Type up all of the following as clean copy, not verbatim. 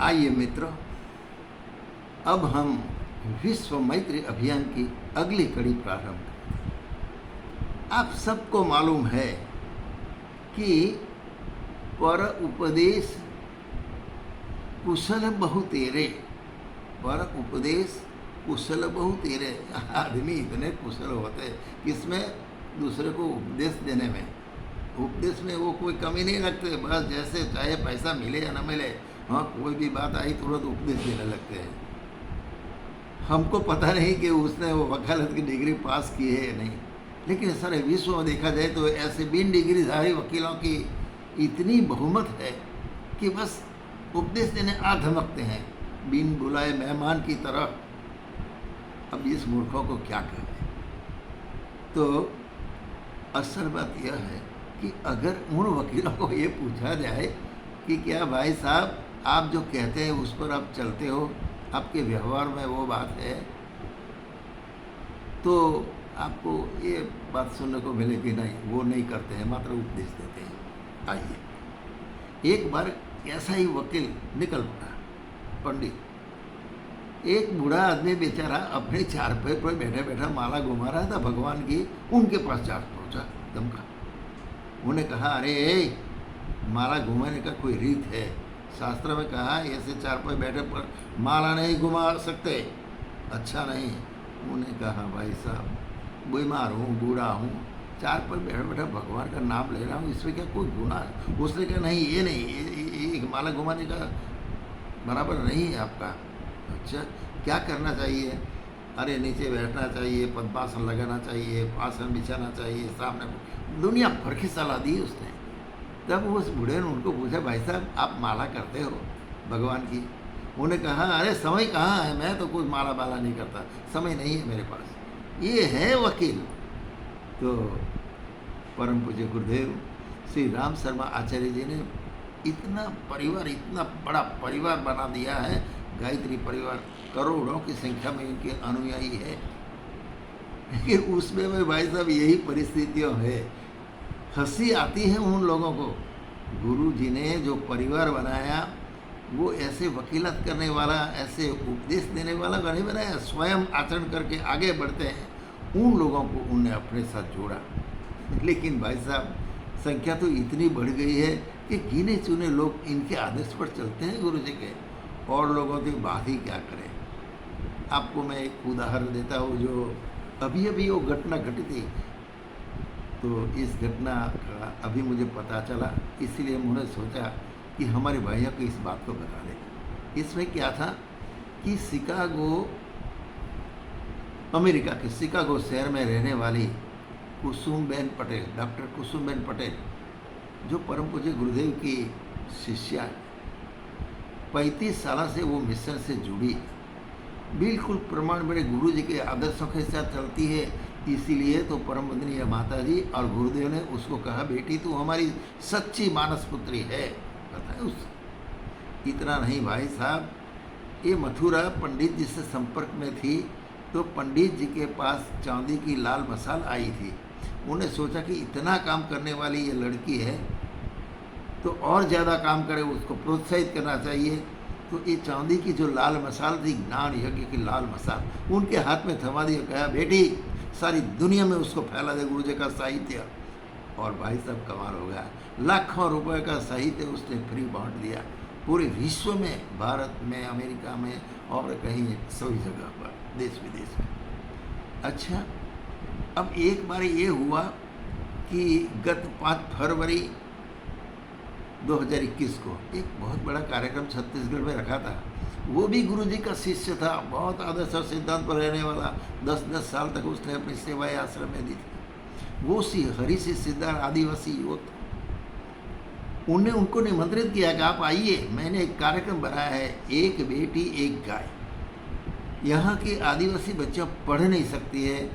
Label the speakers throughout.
Speaker 1: आइए मित्रों, अब हम विश्व मैत्री अभियान की अगली कड़ी प्रारंभ करें। आप सबको मालूम है कि पर उपदेश कुशल बहु तेरे, पर उपदेश कुशल बहु तेरे। आदमी इतने कुशल होते हैं किसमें? दूसरे को उपदेश देने में। उपदेश में वो कोई कमी नहीं रखते, बस जैसे चाहे पैसा मिले या न मिले, हाँ कोई भी बात आई तुरंत उपदेश देने लगते हैं। हमको पता नहीं कि उसने वो वकालत की डिग्री पास की है या नहीं, लेकिन सारे विश्व में देखा जाए तो ऐसे बिन डिग्रीधारी वकीलों की इतनी बहुमत है कि बस उपदेश देने आ धमकते हैं बिन बुलाए मेहमान की तरह। अब इस मूर्खों को क्या करें? तो असल बात यह है कि अगर उन वकीलों को ये पूछा जाए कि क्या भाई साहब आप जो कहते हैं उस पर आप चलते हो, आपके व्यवहार में वो बात है, तो आपको ये बात सुनने को मिले कि नहीं वो नहीं करते हैं, मात्र उपदेश देते हैं। आइए, एक बार ऐसा ही वकील निकल पड़ा, पंडित। एक बूढ़ा आदमी बेचारा अपने चारपाई पर बैठा बैठा माला घुमा रहा था भगवान की, उनके पास जा पहुंचा दमका। उन्हें कहा, अरे माला घुमाने का कोई रीत है? शास्त्र में कहा है ऐसे चारपाई बैठे पर माला नहीं घुमा सकते, अच्छा नहीं। उन्हें कहा, भाई साहब बीमार हूँ, बूढ़ा हूँ, चार पर बैठा बैठा भगवान का नाम ले रहा हूँ, इसमें क्या कोई गुनाह है? उसने कहा, नहीं ये नहीं, ये माला घुमाने का बराबर नहीं है आपका। अच्छा, क्या करना चाहिए? अरे नीचे बैठना चाहिए, पद्मासन लगाना चाहिए, आसन बिछाना चाहिए, सामने दुनिया भर की सलाह दी उसने। तब उस बूढ़े ने उनको पूछा, भाई साहब आप माला करते हो भगवान की? उन्हें कहा, अरे समय कहाँ है, मैं तो कुछ माला बाला नहीं करता, समय नहीं है मेरे पास। ये है वकील। तो परम पूज्य गुरुदेव श्री राम शर्मा आचार्य जी ने इतना परिवार, इतना बड़ा परिवार बना दिया है, गायत्री परिवार, करोड़ों की संख्या में इनके अनुयायी है। लेकिन उसमें में भाई साहब यही परिस्थितियाँ है। हंसी आती है उन लोगों को। गुरु जी ने जो परिवार बनाया वो ऐसे वकीलत करने वाला, ऐसे उपदेश देने वाला नहीं बनाया, स्वयं आचरण करके आगे बढ़ते हैं, उन लोगों को उनने अपने साथ जोड़ा। लेकिन भाई साहब संख्या तो इतनी बढ़ गई है कि गिने चुने लोग इनके आदर्श पर चलते हैं गुरु जी के, और लोगों की बात ही क्या करें। आपको मैं एक उदाहरण देता हूँ, जो अभी अभी वो घटना घटी थी। तो इस घटना का अभी मुझे पता चला, इसलिए मैंने सोचा कि हमारे भाइयों को इस बात को बता दें। इसमें क्या था कि शिकागो, अमेरिका के शिकागो शहर में रहने वाली कुसुमबेन पटेल, डॉक्टर कुसुमबेन पटेल, जो परम पूज्य गुरुदेव की शिष्या है, 35 साल से वो मिशन से जुड़ी, बिल्कुल प्रमाण मेरे गुरु जी के आदर्शों के साथ चलती है। इसीलिए तो परम वंदनीय माता जी और गुरुदेव ने उसको कहा, बेटी तू हमारी सच्ची मानस पुत्री है। पता है उस इतना नहीं भाई साहब, ये मथुरा पंडित जी से संपर्क में थी, तो पंडित जी के पास चांदी की लाल मसाल आई थी। उन्हें सोचा कि इतना काम करने वाली ये लड़की है तो और ज़्यादा काम करे, उसको प्रोत्साहित करना चाहिए। तो ये चांदी की जो लाल मसाल थी, ज्ञान यज्ञ की लाल मसाल, उनके हाथ में थमा दिया, कहा बेटी सारी दुनिया में उसको फैला दे गुरु जी का साहित्य। और भाई साहब कमाल हो गया, लाखों रुपए का साहित्य उसने फ्री बांट दिया पूरे विश्व में, भारत में, अमेरिका में और कहीं सभी जगह पर, देश विदेश में। अच्छा, अब एक बार ये हुआ कि गत 5 फरवरी 2021 को एक बहुत बड़ा कार्यक्रम छत्तीसगढ़ में रखा था। वो भी गुरु जी का शिष्य था, बहुत आदर्श और सिद्धांत पर रहने वाला। 10-10 साल तक उसने अपनी सेवाएं आश्रम में दी थी। वो हरि सिद्धार्थ आदिवासी युवक, उनने उनको निमंत्रित किया कि आप आइए, मैंने एक कार्यक्रम बनाया है, एक बेटी एक गाय। यहाँ के आदिवासी बच्चे पढ़ नहीं सकती है,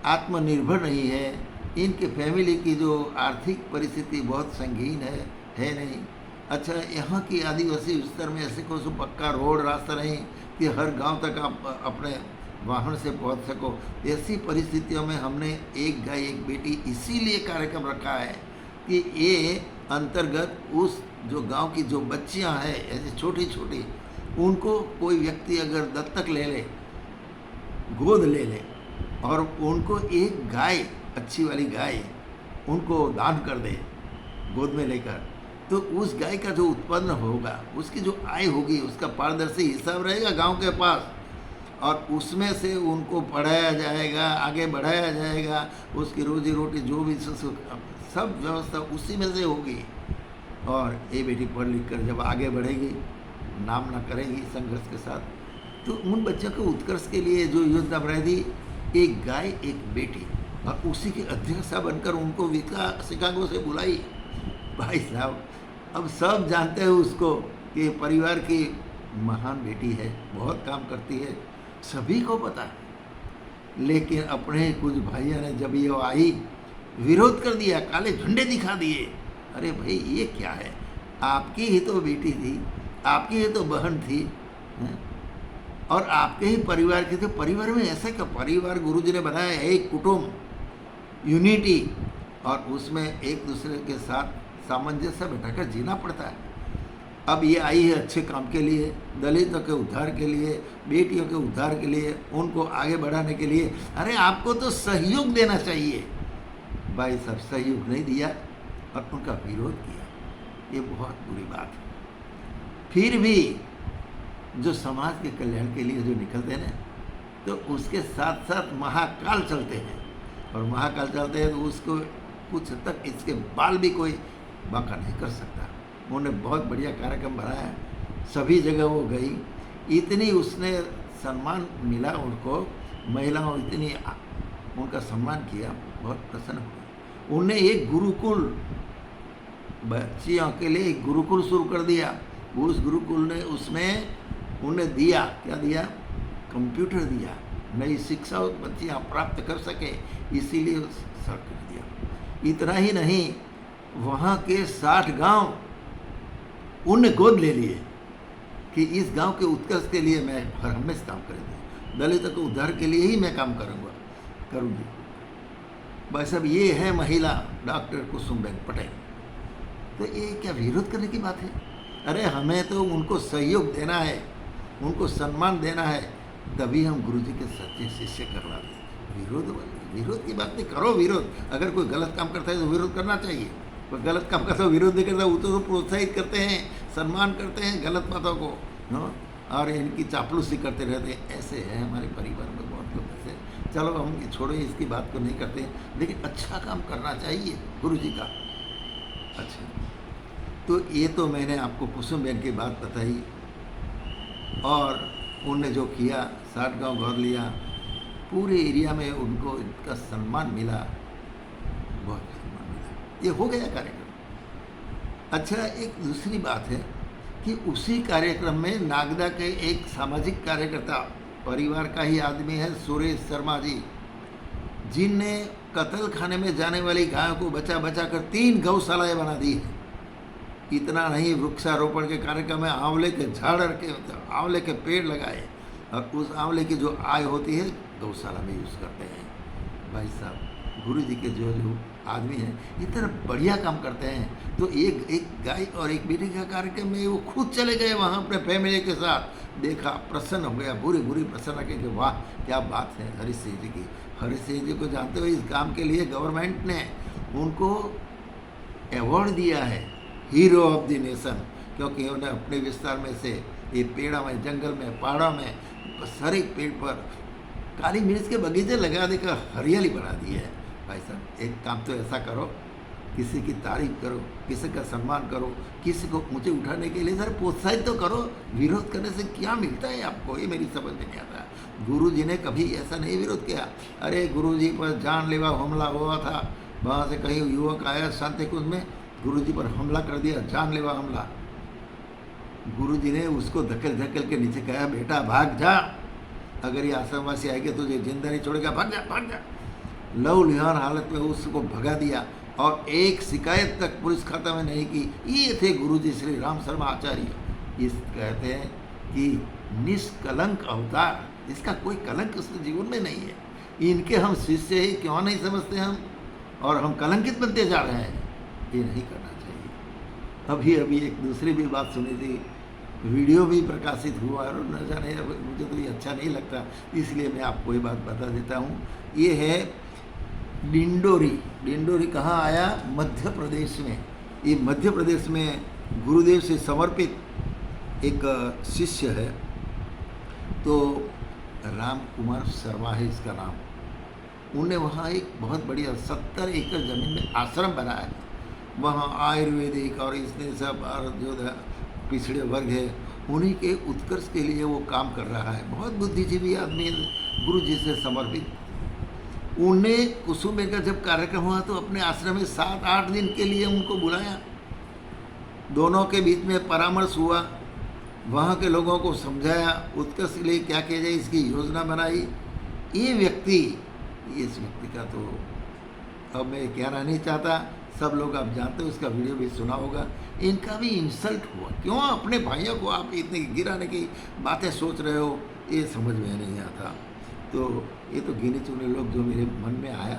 Speaker 1: आत्मनिर्भर नहीं है, इनके फैमिली की जो आर्थिक परिस्थिति बहुत संगीन है नहीं। अच्छा, यहाँ की आदिवासी विस्तार में ऐसे कोई पक्का रोड रास्ता नहीं कि हर गांव तक आप अपने वाहन से पहुँच सको। ऐसी परिस्थितियों में हमने एक गाय एक बेटी इसीलिए कार्यक्रम रखा है कि ये अंतर्गत उस जो गांव की जो बच्चियां हैं ऐसे छोटी छोटी, उनको कोई व्यक्ति अगर दत्तक ले ले, गोद ले ले, और उनको एक गाय, अच्छी वाली गाय उनको दान कर दे गोद में लेकर, तो उस गाय का जो उत्पन्न होगा, उसकी जो आय होगी, उसका पारदर्शी हिसाब रहेगा गांव के पास, और उसमें से उनको पढ़ाया जाएगा, आगे बढ़ाया जाएगा, उसकी रोजी रोटी जो भी सब व्यवस्था उसी में से होगी। और ये बेटी पढ़ लिख कर जब आगे बढ़ेगी, नाम ना करेगी संघर्ष के साथ, तो उन बच्चों के उत्कर्ष के लिए जो योजना बनाई थी, एक गाय एक बेटी, और उसी की अध्यक्षा बनकर उनको शिकागो से बुलाई। भाई साहब, अब सब जानते हैं उसको कि परिवार की महान बेटी है, बहुत काम करती है, सभी को पता है। लेकिन अपने कुछ भाइयों ने जब ये आई, विरोध कर दिया, काले झंडे दिखा दिए। अरे भाई, ये क्या है? आपकी ही तो बेटी थी, आपकी ही तो बहन थी, हैं? और आपके ही परिवार के थे। परिवार में ऐसा क्या? परिवार गुरुजी ने बनाया है एक कुटुंब, यूनिटी, और उसमें एक दूसरे के साथ सामंजस्य बैठाकर जीना पड़ता है। अब ये आई है अच्छे काम के लिए, दलितों के उद्धार के लिए, बेटियों के उद्धार के लिए, उनको आगे बढ़ाने के लिए। अरे आपको तो सहयोग देना चाहिए। भाई साहब, सहयोग नहीं दिया और उनका विरोध किया, ये बहुत बुरी बात है। फिर भी जो समाज के कल्याण के लिए जो निकलते हैं ना, तो उसके साथ साथ महाकाल चलते हैं, और महाकाल चलते हैं तो उसको कुछ हद तक इसके बाल भी कोई बांका नहीं कर सकता। उन्होंने बहुत बढ़िया कार्यक्रम बनाया, सभी जगह वो गई, इतनी उसने सम्मान मिला उनको, महिलाओं इतनी उनका सम्मान किया, बहुत प्रसन्न हुए। उन्हें एक गुरुकुल, बच्चियों के लिए एक गुरुकुल शुरू कर दिया। उस गुरुकुल ने उसमें उन्हें दिया, क्या दिया? कंप्यूटर दिया, नई शिक्षा बच्चियाँ प्राप्त कर सके, इसीलिए शुरू कर दिया। इतना ही नहीं, वहाँ के 60 गांव उनने गोद ले लिए कि इस गांव के उत्कर्ष के लिए मैं हर हमेशा काम करूँगी, दलितों के उद्धार के लिए ही मैं काम करूँगी। बस अब ये है महिला डॉक्टर कुसुमबेन पटेल। तो ये क्या विरोध करने की बात है? अरे हमें तो उनको सहयोग देना है, उनको सम्मान देना है, तभी हम गुरुजी के सच्चे शिष्य करवाते। विरोध की बात नहीं करो। विरोध, अगर कोई गलत काम करता है तो विरोध करना चाहिए, कोई गलत काम करता है विरोध नहीं करता, वो तो प्रोत्साहित करते हैं, सम्मान करते हैं गलत बातों को, और इनकी चापलूसी करते रहते हैं। ऐसे है हमारे परिवार में बहुत लोग ऐसे। चलो हम छोड़ो, इसकी बात को नहीं करते, लेकिन अच्छा काम करना चाहिए गुरुजी का। अच्छा, तो ये तो मैंने आपको कुसुमबेन की बात बताई, और उनने जो किया, 60 गांव घर लिया, पूरे एरिया में उनको इनका सम्मान मिला, बहुत सम्मान मिला। ये हो गया कार्यक्रम। अच्छा, एक दूसरी बात है कि उसी कार्यक्रम में नागदा के एक सामाजिक कार्यकर्ता, परिवार का ही आदमी है, सुरेश शर्मा जी, जिनने कत्ल खाने में जाने वाली गायों को बचा बचा कर 3 गौशालाएँ बना दी है। इतना नहीं, वृक्षारोपण के कार्यक्रम में आंवले के झाड़ रखे, आंवले के पेड़ लगाए, और उस आंवले की जो आय होती है गौशाला में यूज़ करते हैं। भाई साहब, गुरुजी के जो आदमी हैं, इतना बढ़िया काम करते हैं। तो एक गाय और एक बेटी का कार्यक्रम में वो खुद चले गए वहाँ अपने फैमिली के साथ, देखा, प्रसन्न हो गया, बुरी प्रसन्न रखे कि वाह क्या बात है हरीश सिंह जी की। हरीश सिंह जी को जानते हो, इस काम के लिए गवर्नमेंट ने उनको अवार्ड दिया है, हीरो ऑफ द नेशन, क्योंकि उन्हें अपने विस्तार में से ये पेड़ों में, जंगल में, पहाड़ों में, सारे पेड़ पर काली मिर्च के बगीचे लगा देकर हरियाली बना दी है। भाई साहब, एक काम तो ऐसा करो, किसी की तारीफ करो, किसी का सम्मान करो, किसी को ऊंचे उठाने के लिए सर प्रोत्साहित तो करो। विरोध करने से क्या मिलता है आपको, ये मेरी समझ में नहीं आता। गुरुजी ने कभी ऐसा नहीं विरोध किया। अरे गुरुजी पर जानलेवा हमला हुआ था, वहाँ से कहीं युवक आया शांति कुंज में, गुरुजी पर हमला कर दिया, जानलेवा हमला। गुरुजी ने उसको धकेल के नीचे कहा, बेटा भाग जा, अगर ये आश्रमवासी आएंगे तो तुझे जिंदा नहीं छोड़ेगा, भाग जा। लहूलुहान हालत में उसको भगा दिया, और एक शिकायत तक पुलिस खाता में नहीं की। ये थे गुरुजी श्री राम शर्मा आचार्य। इस कहते हैं कि निष्कलंक अवतार, इसका कोई कलंक उसके जीवन में नहीं है। इनके हम शिष्य ही क्यों नहीं समझते हम, और हम कलंकित बनते जा रहे हैं। ये नहीं करना चाहिए। अभी अभी एक दूसरी भी बात सुनी थी, वीडियो भी प्रकाशित हुआ और न जाने, अब मुझे तो ये अच्छा नहीं लगता, इसलिए मैं आपको ये बात बता देता हूँ। ये है डिंडोरी। डिंडोरी कहाँ आया? मध्य प्रदेश में। ये मध्य प्रदेश में गुरुदेव से समर्पित एक शिष्य है, तो राम कुमार शर्मा है इसका नाम। उन्हें वहाँ एक बहुत बढ़िया 70 एकड़ ज़मीन में आश्रम बनाया है। वहाँ आयुर्वेदिक और इसने सब और जो पिछड़े वर्ग है उन्हीं के उत्कर्ष के लिए वो काम कर रहा है। बहुत बुद्धिजीवी आदमी, गुरु जी से समर्पित। उन्हें कुसुम का जब कार्यक्रम हुआ तो अपने आश्रम में 7-8 दिन के लिए उनको बुलाया। दोनों के बीच में परामर्श हुआ, वहाँ के लोगों को समझाया, उत्कर्ष के लिए क्या किया जाए इसकी योजना बनाई। ये व्यक्ति, इस व्यक्ति का तो अब मैं कहना नहीं चाहता, सब लोग आप जानते हो, उसका वीडियो भी सुना होगा। इनका भी इंसल्ट हुआ। क्यों अपने भाइयों को आप इतनी गिराने की बातें सोच रहे हो, ये समझ में नहीं आता। तो ये तो गिने चुने लोग जो मेरे मन में आया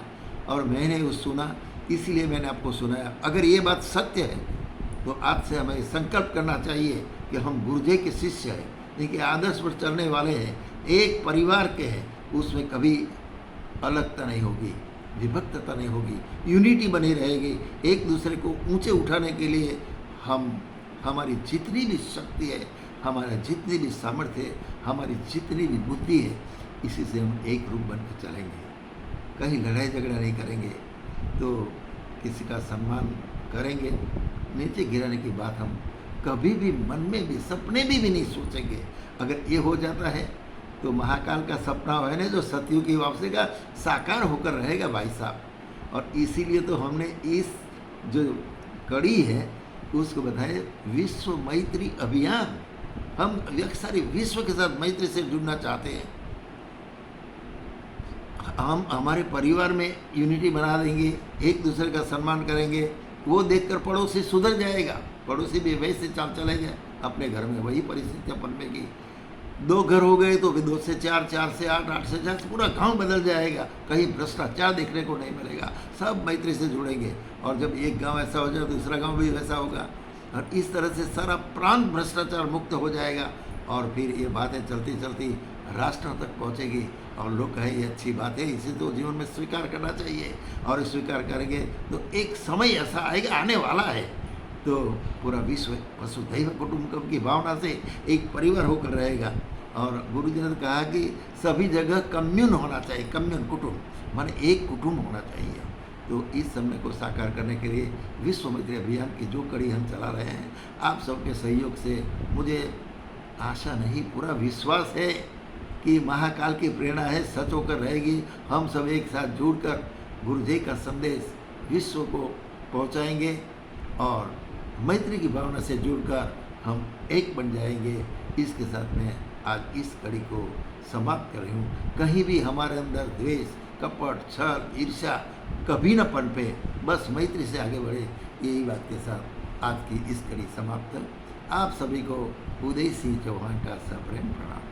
Speaker 1: और मैंने उस सुना, इसलिए मैंने आपको सुनाया। अगर ये बात सत्य है तो आज से हमें संकल्प करना चाहिए कि हम गुरुजी के शिष्य हैं, इनके आदर्श पर चलने वाले हैं, एक परिवार के हैं, उसमें कभी अलगता नहीं होगी, विभक्तता नहीं होगी, यूनिटी बनी रहेगी। एक दूसरे को ऊंचे उठाने के लिए हमारी जितनी भी शक्ति है, हमारा जितनी भी सामर्थ्य है, हमारी जितनी भी बुद्धि है, इसी से हम एक रूप बन कर चलेंगे। कहीं लड़ाई झगड़ा नहीं करेंगे, तो किसी का सम्मान करेंगे। नीचे गिराने की बात हम कभी भी मन में भी सपने में भी नहीं सोचेंगे। अगर ये हो जाता है तो महाकाल का सपना है ना, जो सतयुग की वापसी का साकार होकर रहेगा भाई साहब। और इसीलिए तो हमने इस जो कड़ी है उसको बताया विश्व मैत्री अभियान। हम सारे विश्व के साथ मैत्री से जुड़ना चाहते हैं। हम हमारे परिवार में यूनिटी बना देंगे, एक दूसरे का सम्मान करेंगे, वो देखकर पड़ोसी सुधर जाएगा, पड़ोसी भी वैसे चाल चलेगा। अपने घर में वही परिस्थितियाँ पनपेगी। 2 घर हो गए तो भी 2 से 4, 4 से 8, 8 से 4, पूरा गांव बदल जाएगा। कहीं भ्रष्टाचार देखने को नहीं मिलेगा, सब मैत्री से जुड़ेंगे। और जब एक गांव ऐसा हो जाए दूसरा गांव भी वैसा होगा, और इस तरह से सारा प्रांत भ्रष्टाचार मुक्त हो जाएगा। और फिर ये बातें चलती चलती राष्ट्र तक पहुँचेगी और लोग कहे ये अच्छी बात है, इसे तो जीवन में स्वीकार करना चाहिए। और स्वीकार करेंगे तो एक समय ऐसा आएगा, आने वाला है, तो पूरा विश्व वसुधैव कुटुंबकम की भावना से एक परिवार होकर रहेगा। और गुरु जी ने तो कहा कि सभी जगह कम्यून होना चाहिए, कम्यून कुटुंब माने एक कुटुंब होना चाहिए। तो इस समय को साकार करने के लिए विश्व मैत्री अभियान की जो कड़ी हम चला रहे हैं, आप सबके सहयोग से मुझे आशा नहीं पूरा विश्वास है कि महाकाल की प्रेरणा है, सच होकर रहेगी। हम सब एक साथ जुड़कर गुरु जी का संदेश विश्व को पहुंचाएंगे और मैत्री की भावना से जुड़कर हम एक बन जाएंगे। इसके साथ मैं आज इस कड़ी को समाप्त कर रही हूँ। कहीं भी हमारे अंदर द्वेष, कपट, छल, ईर्ष्या कभी न पनपे, बस मैत्री से आगे बढ़े। यही बात के साथ आज की इस कड़ी समाप्त। आप सभी को उदय सिंह चौहान का सप्रेम प्रणाम।